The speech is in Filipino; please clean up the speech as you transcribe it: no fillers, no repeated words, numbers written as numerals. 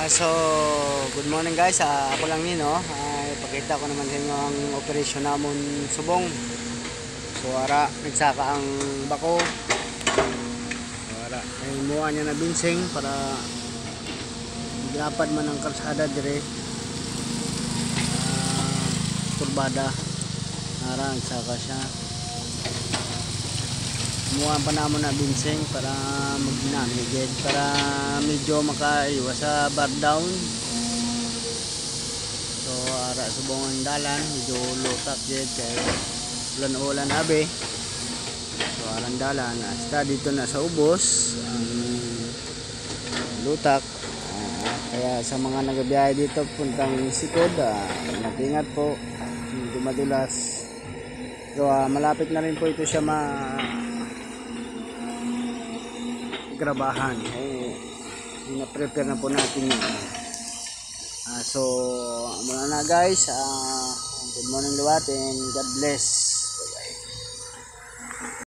So, good morning guys. Ako lang Nino. Ipakita ko naman sa inyo ang operasyon namon subong. So, ara, nagsaka ang bako. So, ara, ay muha niya na binsing para maglapad man ang kalsada dire. Kurbada. Ara, nagsaka siya. Muha pa namon na binsing para magdinamigid para medyo makaiwas sa bar down. So ara subong ang dalan medyo lutak jud kay ulan-ulan abi. So alang dalan hasta dito na sa ubos ang lutak. Kaya sa mga nagabiyahe dito puntang Sikod, mag-ingat po, medyo madulas. So malapit na rin po ito siya grabahan. Pina-prepare na po natin yun. So muna na guys, good morning lahat and God bless. Bye bye.